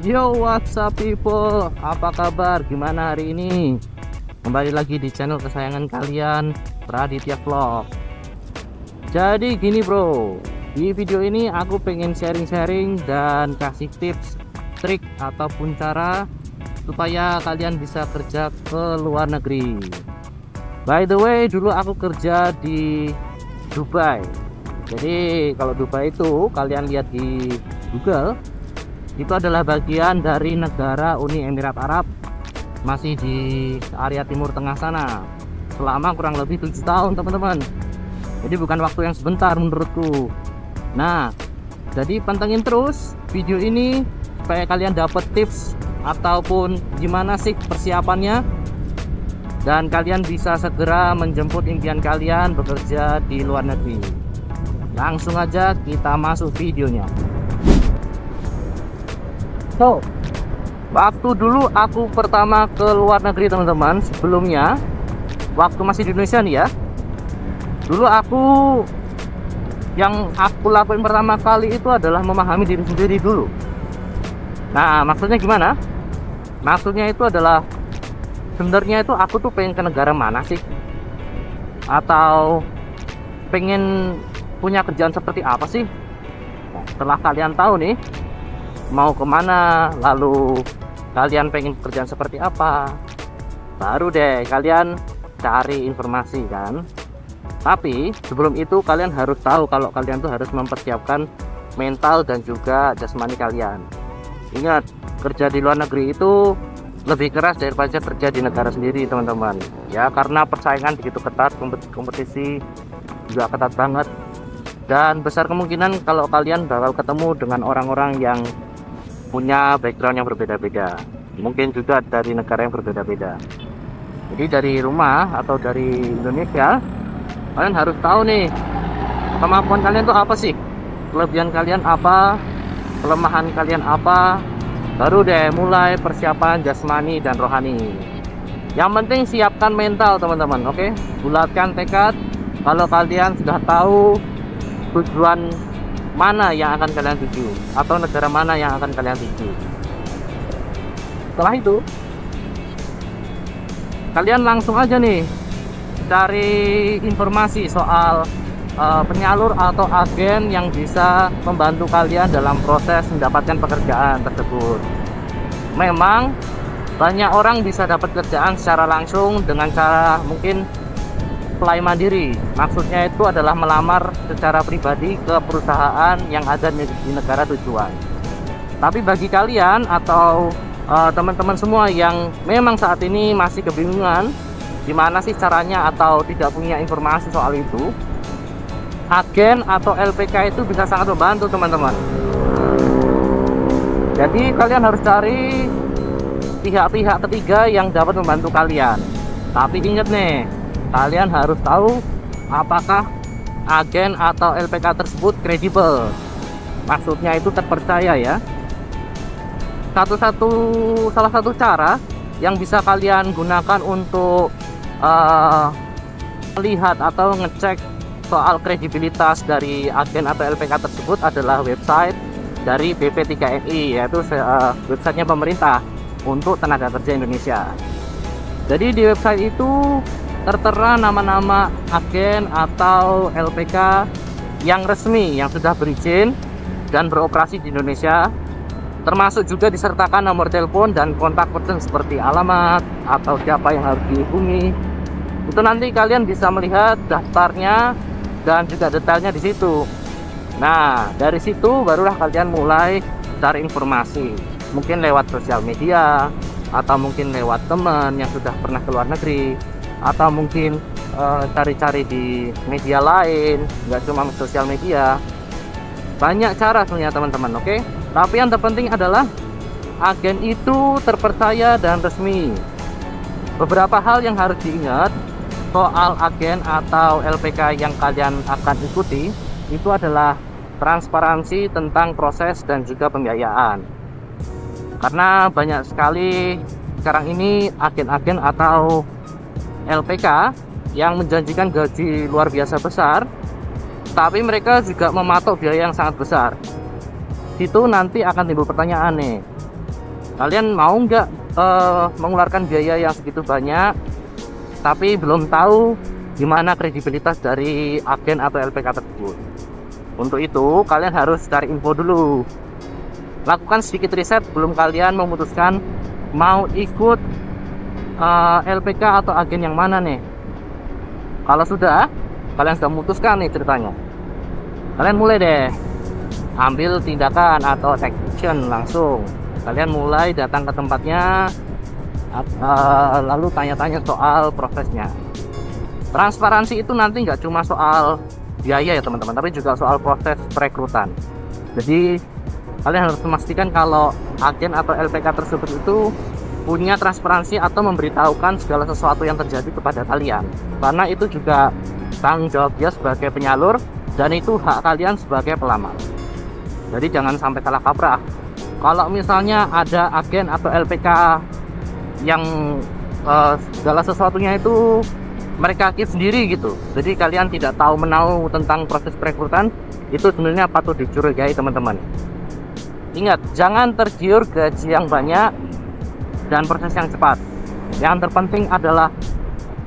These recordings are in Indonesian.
Yo, what's up people? Apa kabar? Gimana hari ini? Kembali lagi di channel kesayangan kalian, Praditya Vlog. Jadi gini bro, di video ini aku pengen sharing-sharing dan kasih tips, trik ataupun cara supaya kalian bisa kerja ke luar negeri. By the way, dulu aku kerja di Dubai. Jadi kalau Dubai itu kalian lihat di Google, itu adalah bagian dari negara Uni Emirat Arab, masih di area Timur Tengah sana, selama kurang lebih 7 tahun teman-teman. Jadi bukan waktu yang sebentar menurutku. Nah, jadi pantengin terus video ini supaya kalian dapat tips ataupun gimana sih persiapannya, dan kalian bisa segera menjemput impian kalian bekerja di luar negeri. Langsung aja kita masuk videonya. So, waktu dulu aku pertama ke luar negeri teman-teman, sebelumnya waktu masih di Indonesia nih ya, dulu yang aku lakuin pertama kali itu adalah memahami diri sendiri dulu. Nah, maksudnya gimana? Maksudnya itu adalah sebenarnya itu aku tuh pengen ke negara mana sih, atau pengen punya kerjaan seperti apa sih. Nah, setelah kalian tahu nih mau kemana, lalu kalian pengen pekerjaan seperti apa, baru deh kalian cari informasi kan. Tapi sebelum itu kalian harus tahu kalau kalian tuh harus mempersiapkan mental dan juga jasmani kalian. Ingat, kerja di luar negeri itu lebih keras daripada kerja di negara sendiri teman-teman ya, karena persaingan begitu ketat, kompetisi juga ketat banget, dan besar kemungkinan kalau kalian bakal ketemu dengan orang-orang yang punya background yang berbeda-beda, mungkin juga dari negara yang berbeda-beda. Jadi dari rumah atau dari Indonesia, kalian harus tahu nih kemampuan kalian tuh apa sih, kelebihan kalian apa, kelemahan kalian apa, baru deh mulai persiapan jasmani dan rohani. Yang penting siapkan mental teman-teman, oke? Bulatkan tekad kalau kalian sudah tahu tujuan mana yang akan kalian tuju atau negara mana yang akan kalian tuju. Setelah itu kalian langsung aja nih cari informasi soal penyalur atau agen yang bisa membantu kalian dalam proses mendapatkan pekerjaan tersebut. Memang banyak orang bisa dapat kerjaan secara langsung dengan cara mungkin apply mandiri. Maksudnya itu adalah melamar secara pribadi ke perusahaan yang ada di negara tujuan. Tapi bagi kalian atau teman-teman semua yang memang saat ini masih kebingungan gimana sih caranya atau tidak punya informasi soal itu, agen atau LPK itu bisa sangat membantu teman-teman. Jadi kalian harus cari pihak-pihak ketiga yang dapat membantu kalian. Tapi ingat nih, kalian harus tahu apakah agen atau LPK tersebut kredibel. Maksudnya itu terpercaya ya. Salah satu cara yang bisa kalian gunakan untuk melihat atau ngecek soal kredibilitas dari agen atau LPK tersebut adalah website dari BP3NI, yaitu websitenya pemerintah untuk tenaga kerja Indonesia. Jadi di website itu tertera nama-nama agen atau LPK yang resmi, yang sudah berizin dan beroperasi di Indonesia, termasuk juga disertakan nomor telepon dan kontak person seperti alamat atau siapa yang harus dihubungi. Itu nanti kalian bisa melihat daftarnya dan juga detailnya di situ. Nah, dari situ barulah kalian mulai cari informasi, mungkin lewat sosial media atau mungkin lewat teman yang sudah pernah ke luar negeri, atau mungkin cari-cari di media lain, nggak cuma sosial media. Banyak cara sebenarnya teman-teman, oke? Tapi yang terpenting adalah agen itu terpercaya dan resmi. Beberapa hal yang harus diingat soal agen atau LPK yang kalian akan ikuti itu adalah transparansi tentang proses dan juga pembiayaan. Karena banyak sekali sekarang ini agen-agen atau LPK yang menjanjikan gaji luar biasa besar, tapi mereka juga mematok biaya yang sangat besar. Itu nanti akan timbul pertanyaan nih, Kalian mau nggak mengeluarkan biaya yang segitu banyak tapi belum tahu gimana kredibilitas dari agen atau LPK tersebut? Untuk itu kalian harus cari info dulu, lakukan sedikit riset sebelum kalian memutuskan mau ikut LPK atau agen yang mana nih. Kalau sudah kalian sudah memutuskan nih ceritanya, kalian mulai deh ambil tindakan atau action langsung. Kalian mulai datang ke tempatnya, lalu tanya-tanya soal prosesnya. Transparansi itu nanti nggak cuma soal biaya ya teman-teman, tapi juga soal proses perekrutan. Jadi kalian harus memastikan kalau agen atau LPK tersebut itu punya transparansi atau memberitahukan segala sesuatu yang terjadi kepada kalian, karena itu juga tanggung jawab dia sebagai penyalur dan itu hak kalian sebagai pelamar. Jadi jangan sampai salah kaprah. Kalau misalnya ada agen atau LPK yang segala sesuatunya itu mereka keep sendiri gitu, jadi kalian tidak tahu menahu tentang proses perekrutan, itu sebenarnya patut dicurigai teman-teman. Ingat, jangan tergiur gaji yang banyak dan proses yang cepat. Yang terpenting adalah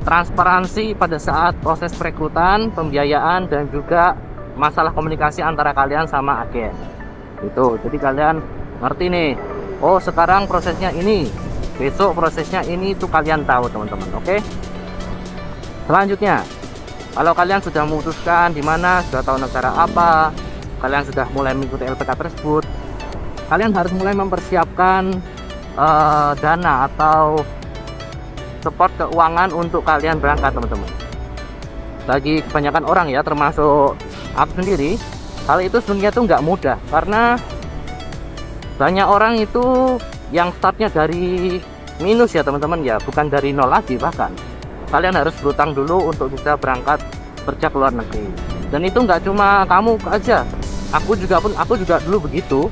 transparansi pada saat proses perekrutan, pembiayaan, dan juga masalah komunikasi antara kalian sama agen. Itu, jadi kalian ngerti nih, oh sekarang prosesnya ini, besok prosesnya ini, itu kalian tahu teman-teman. Oke. Selanjutnya, kalau kalian sudah memutuskan di mana, sudah tahu negara apa, kalian sudah mulai mengikuti LPK tersebut, kalian harus mulai mempersiapkan dana atau support keuangan untuk kalian berangkat teman-teman. Bagi kebanyakan orang ya, termasuk aku sendiri, hal itu sebenarnya tuh nggak mudah, karena banyak orang itu yang startnya dari minus ya teman-teman ya, bukan dari nol lagi. Bahkan kalian harus berutang dulu untuk bisa berangkat kerja ke luar negeri. Dan itu nggak cuma kamu aja, aku juga dulu begitu.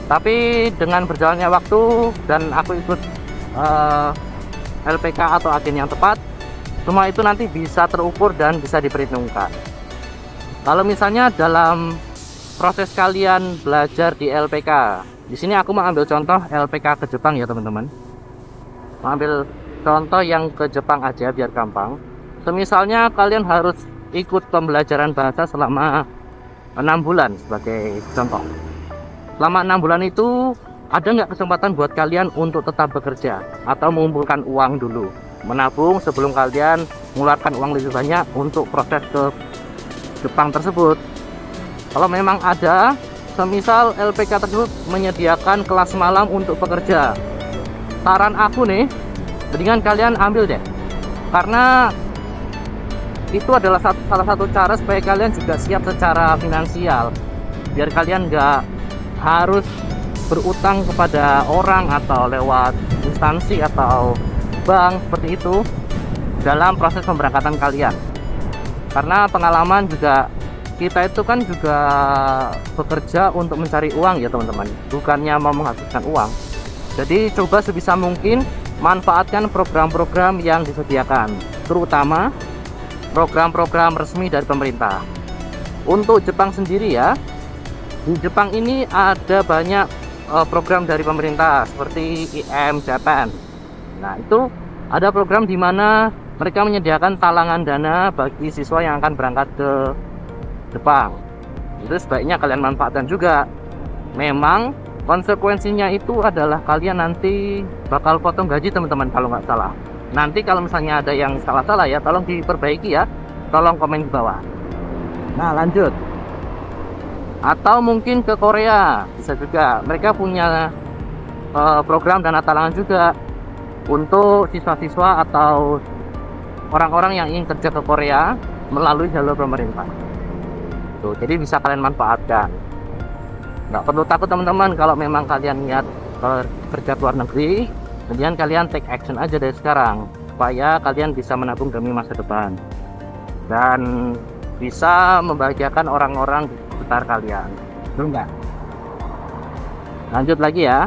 Tapi dengan berjalannya waktu dan aku ikut LPK atau agen yang tepat, semua itu nanti bisa terukur dan bisa diperhitungkan. Kalau misalnya dalam proses kalian belajar di LPK, di sini aku mau ambil contoh LPK ke Jepang ya teman-teman. Mau ambil contoh yang ke Jepang aja biar gampang. Semisalnya kalian harus ikut pembelajaran bahasa selama 6 bulan sebagai contoh. Selama 6 bulan itu ada nggak kesempatan buat kalian untuk tetap bekerja atau mengumpulkan uang dulu, menabung sebelum kalian mengeluarkan uang lebih banyak untuk proses ke Jepang tersebut? Kalau memang ada, semisal LPK tersebut menyediakan kelas malam untuk pekerja, saran aku nih, mendingan kalian ambil deh, karena itu adalah salah satu cara supaya kalian juga siap secara finansial, biar kalian nggak harus berutang kepada orang atau lewat instansi atau bank seperti itu dalam proses pemberangkatan kalian. Karena pengalaman juga, kita itu kan juga bekerja untuk mencari uang ya teman-teman, bukannya mau menghabiskan uang. Jadi coba sebisa mungkin manfaatkan program-program yang disediakan, terutama program-program resmi dari pemerintah. Untuk Jepang sendiri ya, di Jepang ini ada banyak program dari pemerintah seperti IM Japan. Nah itu ada program di mana mereka menyediakan talangan dana bagi siswa yang akan berangkat ke Jepang. Itu sebaiknya kalian manfaatkan juga. Memang konsekuensinya itu adalah kalian nanti bakal potong gaji teman-teman kalau nggak salah. Nanti kalau misalnya ada yang salah-salah ya, tolong diperbaiki ya, tolong komen di bawah. Nah lanjut, atau mungkin ke Korea bisa juga, mereka punya program dana talangan juga untuk siswa-siswa atau orang-orang yang ingin kerja ke Korea melalui jalur pemerintah. Tuh, jadi bisa kalian manfaatkan. Nggak perlu takut teman-teman kalau memang kalian niat kerja ke luar negeri, kemudian kalian take action aja dari sekarang supaya kalian bisa menabung demi masa depan dan bisa membahagiakan orang-orang di sekitar kalian. Betul nggak? Lanjut lagi ya.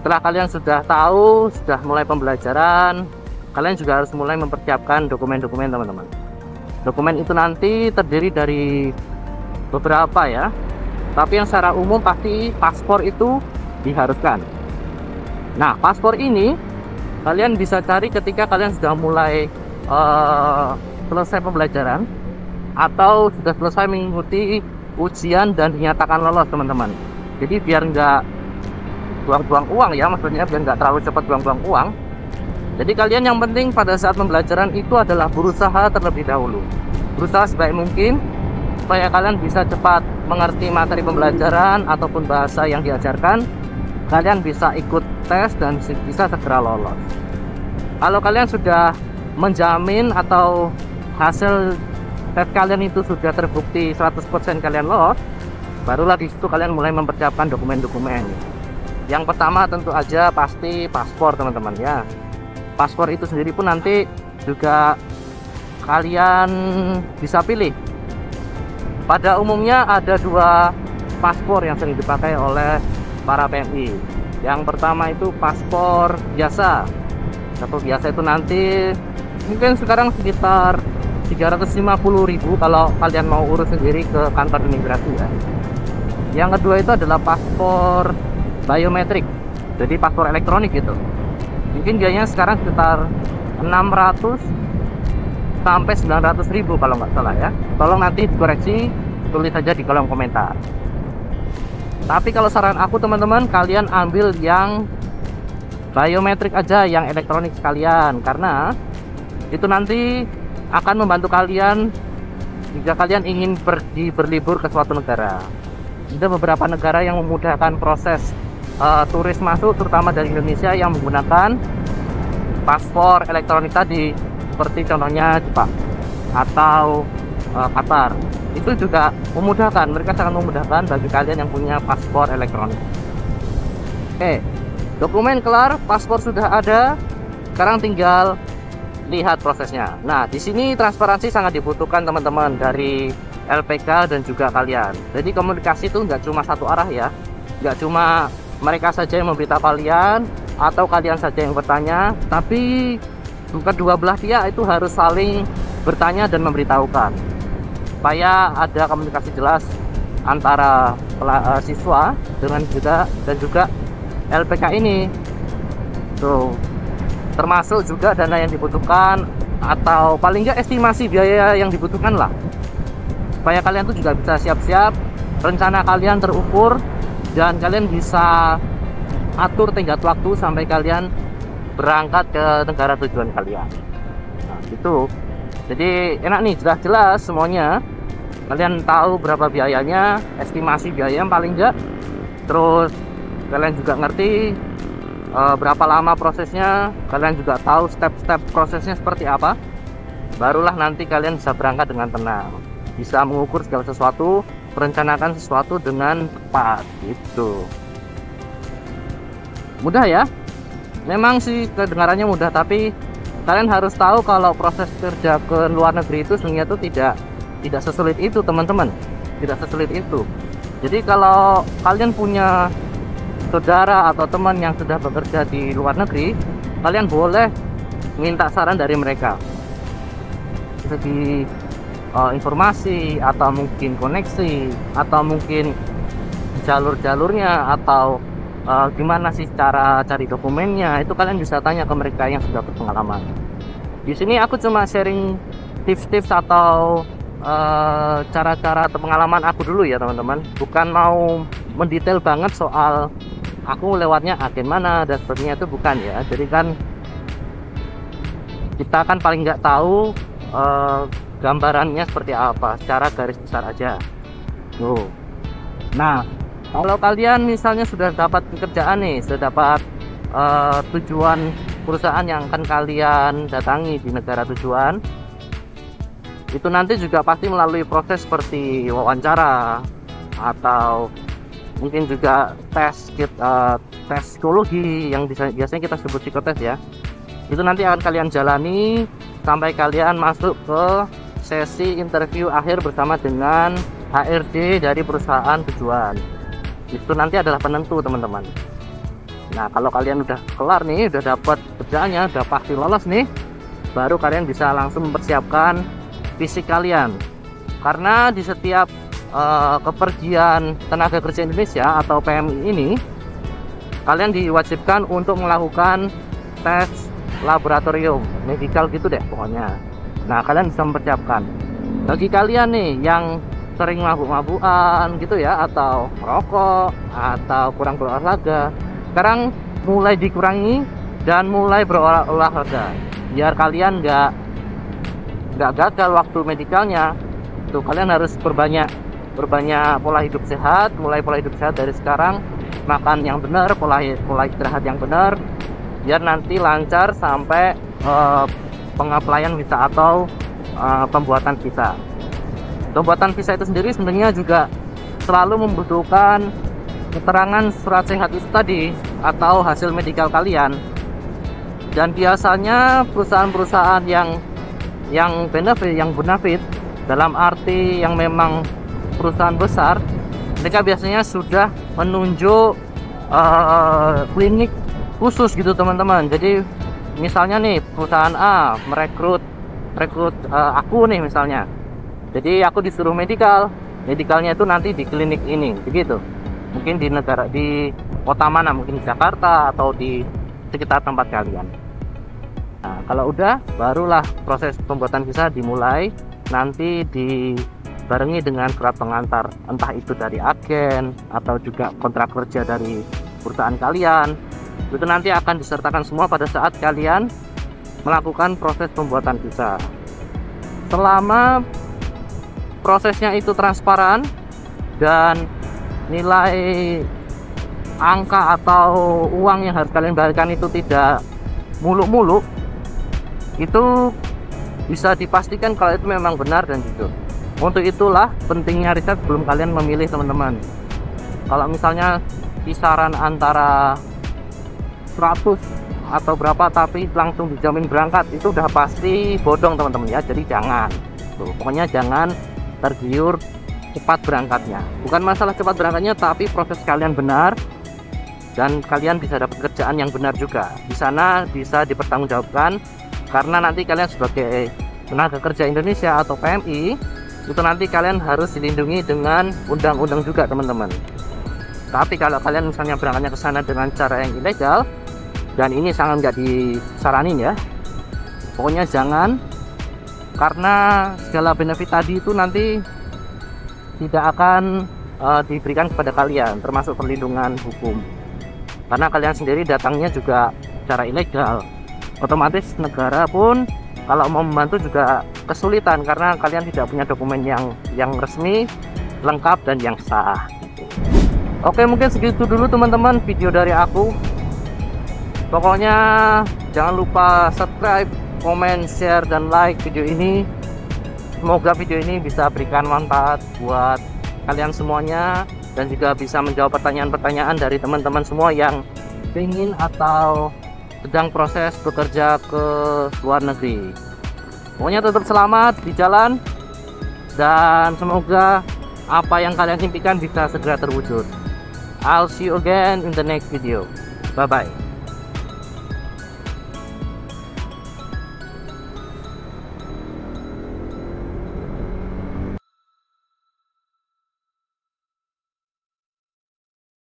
Setelah kalian sudah tahu, sudah mulai pembelajaran, kalian juga harus mulai mempersiapkan dokumen-dokumen teman-teman. Dokumen itu nanti terdiri dari beberapa ya, tapi yang secara umum pasti paspor itu diharuskan. Nah, paspor ini kalian bisa cari ketika kalian sudah mulai selesai pembelajaran atau sudah selesai mengikuti ujian dan dinyatakan lolos, teman-teman. Jadi biar nggak buang-buang uang ya, maksudnya biar nggak terlalu cepat buang-buang uang. Jadi kalian yang penting pada saat pembelajaran itu adalah berusaha terlebih dahulu, berusaha sebaik mungkin supaya kalian bisa cepat mengerti materi pembelajaran ataupun bahasa yang diajarkan. Kalian bisa ikut tes dan bisa segera lolos. Kalau kalian sudah menjamin atau hasil tes kalian itu sudah terbukti 100% kalian lolos, barulah di situ kalian mulai mempersiapkan dokumen-dokumen. Yang pertama tentu aja pasti paspor, teman-teman ya. Paspor itu sendiri pun nanti juga kalian bisa pilih. Pada umumnya ada dua paspor yang sering dipakai oleh para PMI. Yang pertama itu paspor biasa. Satu biasa itu nanti mungkin sekarang sekitar 350.000 kalau kalian mau urus sendiri ke kantor imigrasi ya. Yang kedua itu adalah paspor biometrik, jadi paspor elektronik gitu. Mungkin biayanya sekarang sekitar 600 sampai 900.000 kalau nggak salah ya. Tolong nanti dikoreksi, tulis saja di kolom komentar. Tapi kalau saran aku teman-teman, kalian ambil yang biometrik aja, yang elektronik sekalian, karena itu nanti akan membantu kalian jika kalian ingin pergi berlibur ke suatu negara. Ada beberapa negara yang memudahkan proses turis masuk, terutama dari Indonesia yang menggunakan paspor elektronik tadi, seperti contohnya Jepang atau Qatar. Itu juga memudahkan, mereka sangat memudahkan bagi kalian yang punya paspor elektronik. Oke, dokumen kelar, paspor sudah ada, sekarang tinggal lihat prosesnya. Nah, di sini transparansi sangat dibutuhkan teman-teman dari LPK dan juga kalian. Jadi komunikasi itu nggak cuma satu arah ya, nggak cuma mereka saja yang memberitahu kalian atau kalian saja yang bertanya, tapi kedua belah pihak itu harus saling bertanya dan memberitahukan, supaya ada komunikasi jelas antara siswa dengan juga LPK ini. Tuh, termasuk juga dana yang dibutuhkan atau paling nggak estimasi biaya yang dibutuhkan lah, supaya kalian tuh juga bisa siap-siap, rencana kalian terukur dan kalian bisa atur tenggat waktu sampai kalian berangkat ke negara tujuan kalian. Nah, gitu. Jadi enak nih, jelas-jelas semuanya. Kalian tahu berapa biayanya, estimasi biaya yang paling enggak. Terus kalian juga ngerti berapa lama prosesnya. Kalian juga tahu step-step prosesnya seperti apa. Barulah nanti kalian bisa berangkat dengan tenang, bisa mengukur segala sesuatu, merencanakan sesuatu dengan tepat gitu. Mudah ya? Memang sih kedengarannya mudah, tapi kalian harus tahu kalau proses kerja ke luar negeri itu sebenarnya itu tidak sesulit itu, teman-teman. Tidak sesulit itu. Jadi kalau kalian punya saudara atau teman yang sudah bekerja di luar negeri, kalian boleh minta saran dari mereka. Segi informasi atau mungkin koneksi atau mungkin jalur-jalurnya atau gimana sih cara cari dokumennya, itu kalian bisa tanya ke mereka yang sudah berpengalaman. Di sini aku cuma sharing tips-tips atau cara-cara atau pengalaman aku dulu ya teman-teman, bukan mau mendetail banget soal aku lewatnya agen mana dan sebagainya, itu bukan ya. Jadi kan kita kan paling nggak tahu gambarannya seperti apa, secara garis besar aja. Nah, kalau kalian misalnya sudah dapat pekerjaan nih, sudah dapat tujuan perusahaan yang akan kalian datangi di negara tujuan, itu nanti juga pasti melalui proses seperti wawancara atau mungkin juga tes psikologi yang biasanya kita sebut psikotes ya. Itu nanti akan kalian jalani sampai kalian masuk ke sesi interview akhir bersama dengan HRD dari perusahaan tujuan. Itu nanti adalah penentu teman-teman. Nah, kalau kalian udah kelar nih, udah dapat kerjaannya, udah pasti lolos nih, baru kalian bisa langsung mempersiapkan fisik kalian. Karena di setiap kepergian tenaga kerja Indonesia atau PMI ini, kalian diwajibkan untuk melakukan tes laboratorium medikal gitu deh pokoknya. Nah, kalian bisa mempersiapkan. Bagi kalian nih yang sering mabuk-mabukan gitu ya, atau merokok, atau kurang berolahraga, sekarang mulai dikurangi dan mulai berolahraga biar kalian nggak gagal waktu medikalnya. Tuh, kalian harus berbanyak pola hidup sehat, mulai pola hidup sehat dari sekarang, makan yang benar, pola istirahat yang benar, biar nanti lancar sampai pengaplaian visa atau pembuatan visa. Pembuatan visa itu sendiri sebenarnya juga selalu membutuhkan keterangan surat sehat itu tadi atau hasil medikal kalian. Dan biasanya perusahaan-perusahaan yang benefit dalam arti yang memang perusahaan besar, mereka biasanya sudah menunjuk klinik khusus gitu teman-teman. Jadi misalnya nih perusahaan A merekrut aku nih misalnya, jadi aku disuruh medikalnya itu nanti di klinik ini begitu, mungkin di kota mana, mungkin di Jakarta atau di sekitar tempat kalian. Nah, kalau udah, barulah proses pembuatan visa dimulai, nanti dibarengi dengan surat pengantar, entah itu dari agen atau juga kontrak kerja dari perusahaan kalian. Itu nanti akan disertakan semua pada saat kalian melakukan proses pembuatan visa. Selama prosesnya itu transparan dan nilai angka atau uang yang harus kalian bayarkan itu tidak muluk-muluk, itu bisa dipastikan kalau itu memang benar dan jujur. Untuk itulah pentingnya riset sebelum kalian memilih teman-teman. Kalau misalnya kisaran antara 100 atau berapa tapi langsung dijamin berangkat, itu udah pasti bodong teman-teman ya. Jadi jangan tuh, pokoknya jangan tergiur cepat berangkatnya. Bukan masalah cepat berangkatnya, tapi proses kalian benar dan kalian bisa dapat kerjaan yang benar juga. Di sana bisa dipertanggungjawabkan, karena nanti kalian sebagai tenaga kerja Indonesia atau PMI, itu nanti kalian harus dilindungi dengan undang-undang juga teman-teman. Tapi kalau kalian misalnya berangkatnya ke sana dengan cara yang ilegal, dan ini sangat nggak disaranin ya, pokoknya jangan, karena segala benefit tadi itu nanti tidak akan diberikan kepada kalian, termasuk perlindungan hukum, karena kalian sendiri datangnya juga secara ilegal. Otomatis negara pun kalau mau membantu juga kesulitan, karena kalian tidak punya dokumen yang resmi, lengkap, dan yang sah. Oke, mungkin segitu dulu teman-teman video dari aku. Pokoknya jangan lupa subscribe, komen, share, dan like video ini. Semoga video ini bisa berikan manfaat buat kalian semuanya, dan juga bisa menjawab pertanyaan-pertanyaan dari teman-teman semua yang ingin atau sedang proses bekerja ke luar negeri. Pokoknya tetap selamat di jalan, dan semoga apa yang kalian impikan bisa segera terwujud. I'll see you again in the next video. Bye bye.